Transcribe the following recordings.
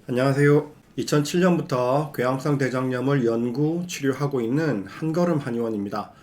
안녕하세요. 2007년부터 궤양성 대장염을 연구, 치료하고 있는 한걸음 한의원입니다.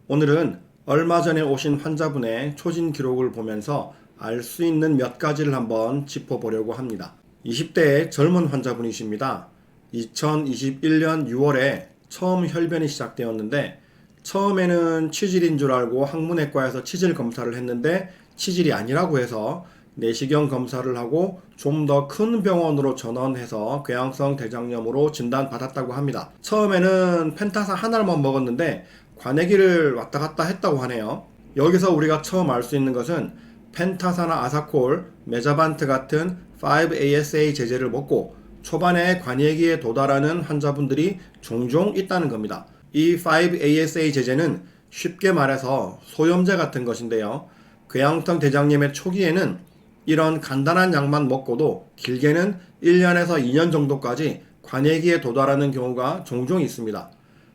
오늘은 얼마 전에 오신 환자분의 초진 기록을 보면서 알 수 있는 몇 가지를 한번 짚어보려고 합니다. 20대의 젊은 환자분이십니다. 2021년 6월에 처음 혈변이 시작되었는데 처음에는 치질인 줄 알고 항문외과에서 치질 검사를 했는데 치질이 아니라고 해서 내시경 검사를 하고 좀 더 큰 병원으로 전원해서 궤양성 대장염으로 진단받았다고 합니다. 처음에는 펜타사 하나만 먹었는데 관해기를 왔다 갔다 했다고 하네요. 여기서 우리가 처음 알 수 있는 것은 펜타사나 아사콜, 메자반트 같은 5-ASA 제제를 먹고 초반에 관해기에 도달하는 환자분들이 종종 있다는 겁니다. 이 5-ASA 제제는 쉽게 말해서 소염제 같은 것인데요. 궤양성 대장염의 초기에는 이런 간단한 약만 먹고도 길게는 1년에서 2년 정도까지 관해기에 도달하는 경우가 종종 있습니다.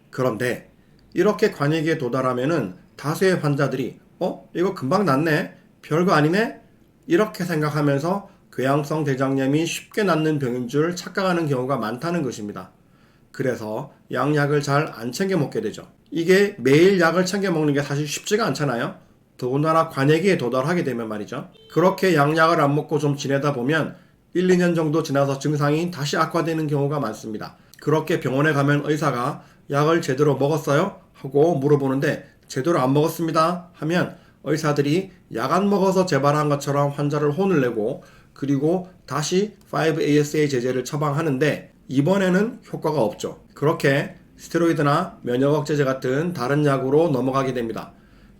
그런데 이렇게 관해기에 도달하면은 다수의 환자들이 이거 금방 낫네? 별거 아니네? 이렇게 생각하면서 궤양성 대장염이 쉽게 낫는 병인 줄 착각하는 경우가 많다는 것입니다. 그래서 양약을 잘 안 챙겨 먹게 되죠. 이게 매일 약을 챙겨 먹는 게 사실 쉽지가 않잖아요. 더군다나 관해기에 도달하게 되면 말이죠. 그렇게 양약을 안 먹고 좀 지내다 보면 1, 2년 정도 지나서 증상이 다시 악화되는 경우가 많습니다. 그렇게 병원에 가면 의사가 약을 제대로 먹었어요? 하고 물어보는데 제대로 안 먹었습니다 하면 의사들이 약 안 먹어서 재발한 것처럼 환자를 혼을 내고 그리고 다시 5-ASA 제제를 처방하는데 이번에는 효과가 없죠. 그렇게 스테로이드나 면역 억제제 같은 다른 약으로 넘어가게 됩니다.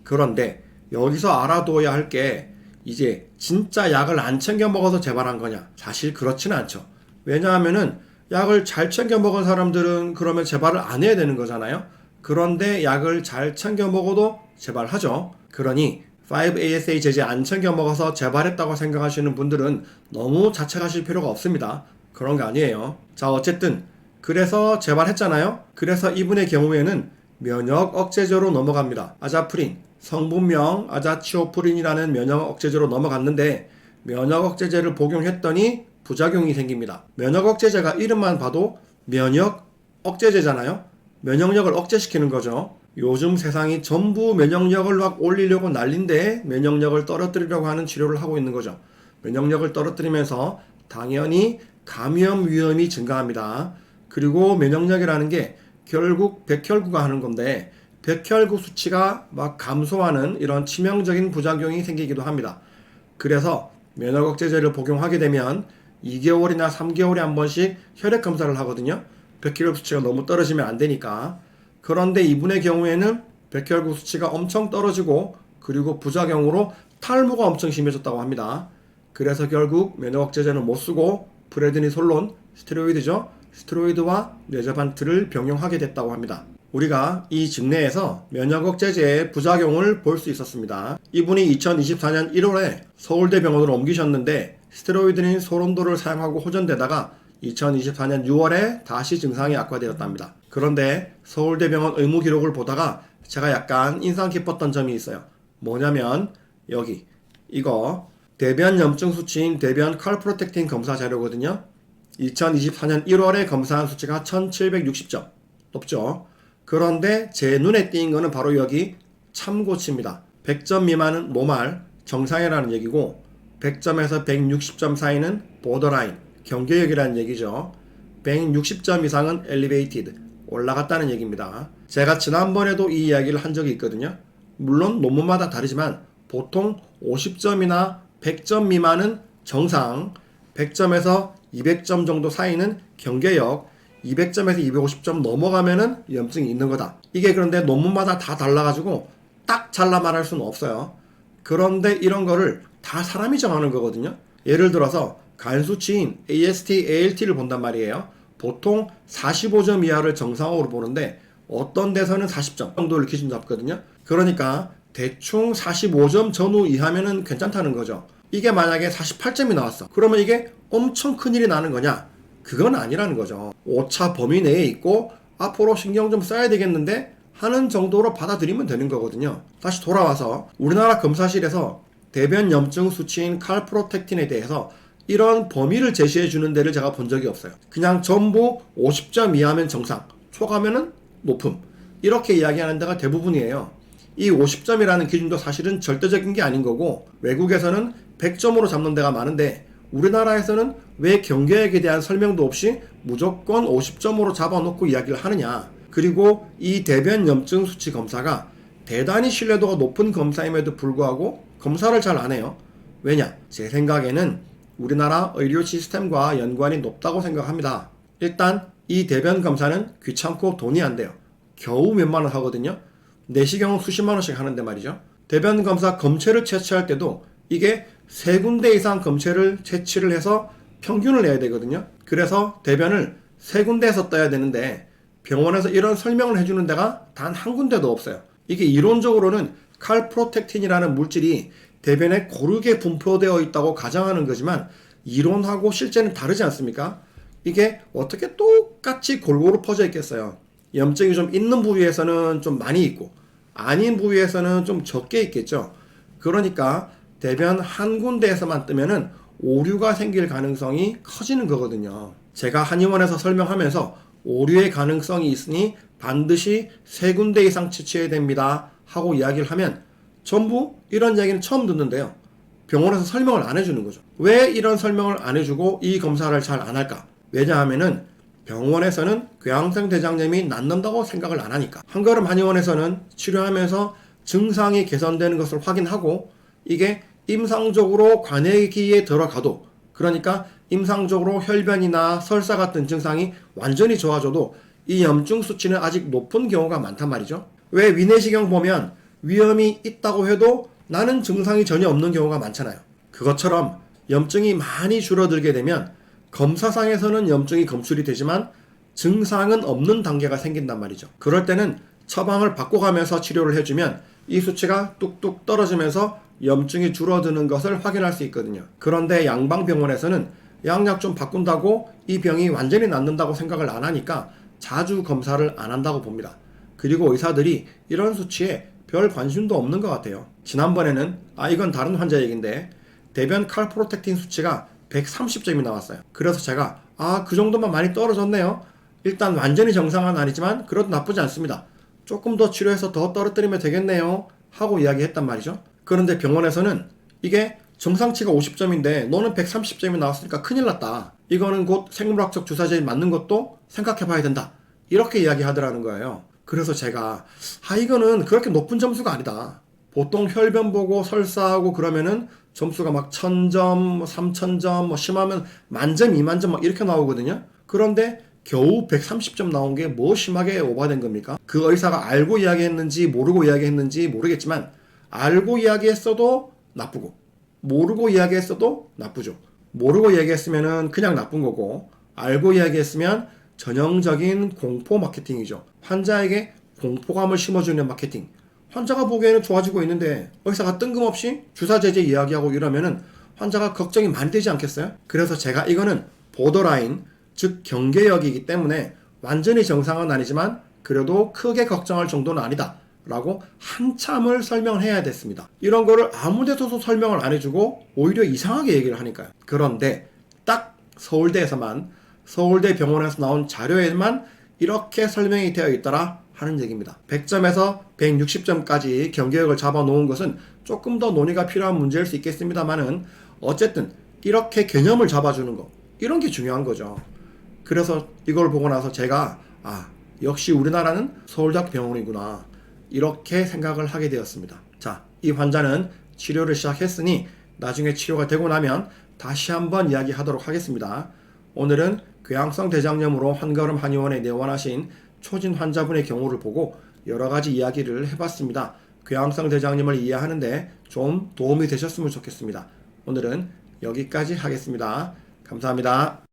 그런데 여기서 알아둬야 할 게 이제 진짜 약을 안 챙겨 먹어서 재발한 거냐? 사실 그렇지는 않죠. 왜냐하면은 약을 잘 챙겨 먹은 사람들은 그러면 재발을 안 해야 되는 거잖아요. 그런데 약을 잘 챙겨 먹어도 재발하죠. 그러니 5-ASA 제제 안 챙겨 먹어서 재발했다고 생각하시는 분들은 너무 자책하실 필요가 없습니다. 그런 거 아니에요. 자, 어쨌든 그래서 재발했잖아요. 그래서 이분의 경우에는 면역 억제제로 넘어갑니다. 아자프린, 성분명 아자치오프린이라는 면역 억제제로 넘어갔는데 면역 억제제를 복용했더니 부작용이 생깁니다. 면역 억제제가 이름만 봐도 면역 억제제잖아요. 면역력을 억제시키는 거죠. 요즘 세상이 전부 면역력을 막 올리려고 난린데 면역력을 떨어뜨리려고 하는 치료를 하고 있는 거죠. 면역력을 떨어뜨리면서 당연히 감염 위험이 증가합니다. 그리고 면역력이라는 게 결국 백혈구가 하는 건데 백혈구 수치가 막 감소하는 이런 치명적인 부작용이 생기기도 합니다. 그래서 면역 억제제를 복용하게 되면 2개월이나 3개월에 한 번씩 혈액 검사를 하거든요. 백혈구 수치가 너무 떨어지면 안 되니까. 그런데 이분의 경우에는 백혈구 수치가 엄청 떨어지고 그리고 부작용으로 탈모가 엄청 심해졌다고 합니다. 그래서 결국 면역 억제제는 못 쓰고 프레드니솔론, 스테로이드죠. 스테로이드와 뇌자반트를 병용하게 됐다고 합니다. 우리가 이 직내에서 면역 억제제의 부작용을 볼 수 있었습니다. 이분이 2024년 1월에 서울대병원으로 옮기셨는데 스테로이드인 소론도를 사용하고 호전되다가 2024년 6월에 다시 증상이 악화되었답니다. 그런데 서울대병원 의무 기록을 보다가 제가 약간 인상 깊었던 점이 있어요. 뭐냐면 여기 이거 대변 염증 수치인 대변 칼프로텍틴 검사 자료거든요. 2024년 1월에 검사한 수치가 1760점 높죠. 그런데 제 눈에 띄인 거는 바로 여기 참고치입니다. 100점 미만은 노말, 정상이라는 얘기고 100점에서 160점 사이는 보더라인, 경계역이라는 얘기죠. 160점 이상은 엘리베이티드, 올라갔다는 얘기입니다. 제가 지난번에도 이 이야기를 한 적이 있거든요. 물론 논문마다 다르지만 보통 50점이나 100점 미만은 정상, 100점에서 200점 정도 사이는 경계역, 200점에서 250점 넘어가면은 염증이 있는 거다. 이게 그런데 논문마다 다 달라가지고 딱 잘라 말할 수는 없어요. 그런데 이런 거를 다 사람이 정하는 거거든요. 예를 들어서 간 수치인 AST, ALT를 본단 말이에요. 보통 45점 이하를 정상으로 보는데 어떤 데서는 40점 정도를 기준 잡거든요. 그러니까 대충 45점 전후 이하면은 괜찮다는 거죠. 이게 만약에 48점이 나왔어. 그러면 이게 엄청 큰일이 나는 거냐? 그건 아니라는 거죠. 오차 범위 내에 있고 앞으로 신경 좀 써야 되겠는데 하는 정도로 받아들이면 되는 거거든요. 다시 돌아와서 우리나라 검사실에서 대변 염증 수치인 칼프로텍틴에 대해서 이런 범위를 제시해 주는 데를 제가 본 적이 없어요. 그냥 전부 50점 이하면 정상, 초과면은 높음, 이렇게 이야기하는 데가 대부분이에요. 이 50점이라는 기준도 사실은 절대적인 게 아닌 거고, 외국에서는 100점으로 잡는 데가 많은데 우리나라에서는 왜 경계액에 대한 설명도 없이 무조건 50점으로 잡아놓고 이야기를 하느냐. 그리고 이 대변 염증 수치 검사가 대단히 신뢰도가 높은 검사임에도 불구하고 검사를 잘 안 해요. 왜냐? 제 생각에는 우리나라 의료 시스템과 연관이 높다고 생각합니다. 일단 이 대변 검사는 귀찮고 돈이 안 돼요. 겨우 몇만 원 하거든요. 내시경은 수십만 원씩 하는데 말이죠. 대변 검사 검체를 채취할 때도 이게 3군데 이상 검체를 채취를 해서 평균을 내야 되거든요. 그래서 대변을 3군데에서 떠야 되는데 병원에서 이런 설명을 해주는 데가 단 한 군데도 없어요. 이게 이론적으로는 칼프로텍틴이라는 물질이 대변에 고르게 분포되어 있다고 가정하는 거지만 이론하고 실제는 다르지 않습니까? 이게 어떻게 똑같이 골고루 퍼져 있겠어요. 염증이 좀 있는 부위에서는 좀 많이 있고 아닌 부위에서는 좀 적게 있겠죠. 그러니까 대변 한 군데에서만 뜨면은 오류가 생길 가능성이 커지는 거거든요. 제가 한의원에서 설명하면서 오류의 가능성이 있으니 반드시 3군데 이상 채취해야 됩니다 하고 이야기를 하면 전부 이런 이야기는 처음 듣는데요. 병원에서 설명을 안 해주는 거죠. 왜 이런 설명을 안 해주고 이 검사를 잘 안 할까? 왜냐하면은 병원에서는 궤양성 대장염이 낫는다고 생각을 안 하니까. 한걸음 한의원에서는 치료하면서 증상이 개선되는 것을 확인하고 이게 임상적으로 관해기에 들어가도, 그러니까 임상적으로 혈변이나 설사 같은 증상이 완전히 좋아져도 이 염증 수치는 아직 높은 경우가 많단 말이죠. 왜 위내시경 보면 위험이 있다고 해도 나는 증상이 전혀 없는 경우가 많잖아요. 그것처럼 염증이 많이 줄어들게 되면 검사상에서는 염증이 검출이 되지만 증상은 없는 단계가 생긴단 말이죠. 그럴 때는 처방을 바꿔가면서 치료를 해주면 이 수치가 뚝뚝 떨어지면서 염증이 줄어드는 것을 확인할 수 있거든요. 그런데 양방병원에서는 약약 좀 바꾼다고 이 병이 완전히 낫는다고 생각을 안 하니까 자주 검사를 안 한다고 봅니다. 그리고 의사들이 이런 수치에 별 관심도 없는 것 같아요. 지난번에는 이건 다른 환자 얘기인데 대변 칼프로텍틴 수치가 130점이 나왔어요. 그래서 제가 그 정도만 많이 떨어졌네요. 일단 완전히 정상은 아니지만 그래도 나쁘지 않습니다. 조금 더 치료해서 더 떨어뜨리면 되겠네요 하고 이야기했단 말이죠. 그런데 병원에서는 이게 정상치가 50점인데 너는 130점이 나왔으니까 큰일 났다. 이거는 곧 생물학적 주사제에 맞는 것도 생각해 봐야 된다. 이렇게 이야기하더라는 거예요. 그래서 제가 이거는 그렇게 높은 점수가 아니다. 보통 혈변 보고 설사하고 그러면은 점수가 막 1000점, 3000점, 심하면 만점, 2만점 막 이렇게 나오거든요. 그런데 겨우 130점 나온 게 뭐 심하게 오버된 겁니까? 그 의사가 알고 이야기했는지 모르고 이야기했는지 모르겠지만 알고 이야기했어도 나쁘고 모르고 이야기했어도 나쁘죠. 모르고 이야기했으면 그냥 나쁜 거고 알고 이야기했으면 전형적인 공포 마케팅이죠. 환자에게 공포감을 심어주는 마케팅. 환자가 보기에는 좋아지고 있는데 의사가 뜬금없이 주사제제 이야기하고 이러면은 환자가 걱정이 많이 되지 않겠어요? 그래서 제가 이거는 보더라인, 즉 경계역이기 때문에 완전히 정상은 아니지만 그래도 크게 걱정할 정도는 아니다 라고 한참을 설명을 해야 됐습니다. 이런 거를 아무 데서도 설명을 안 해주고 오히려 이상하게 얘기를 하니까요. 그런데 딱 서울대에서만, 서울대 병원에서 나온 자료에만 이렇게 설명이 되어 있더라 하는 얘기입니다. 100점에서 160점까지 경계역을 잡아놓은 것은 조금 더 논의가 필요한 문제일 수 있겠습니다만은 어쨌든 이렇게 개념을 잡아주는 거, 이런 게 중요한 거죠. 그래서 이걸 보고 나서 제가 역시 우리나라는 서울대학병원이구나 이렇게 생각을 하게 되었습니다. 자, 이 환자는 치료를 시작했으니 나중에 치료가 되고 나면 다시 한번 이야기하도록 하겠습니다. 오늘은 궤양성 대장염으로 한걸음 한의원에 내원하신 초진 환자분의 경우를 보고 여러가지 이야기를 해봤습니다. 궤양성 대장염을 이해하는데 좀 도움이 되셨으면 좋겠습니다. 오늘은 여기까지 하겠습니다. 감사합니다.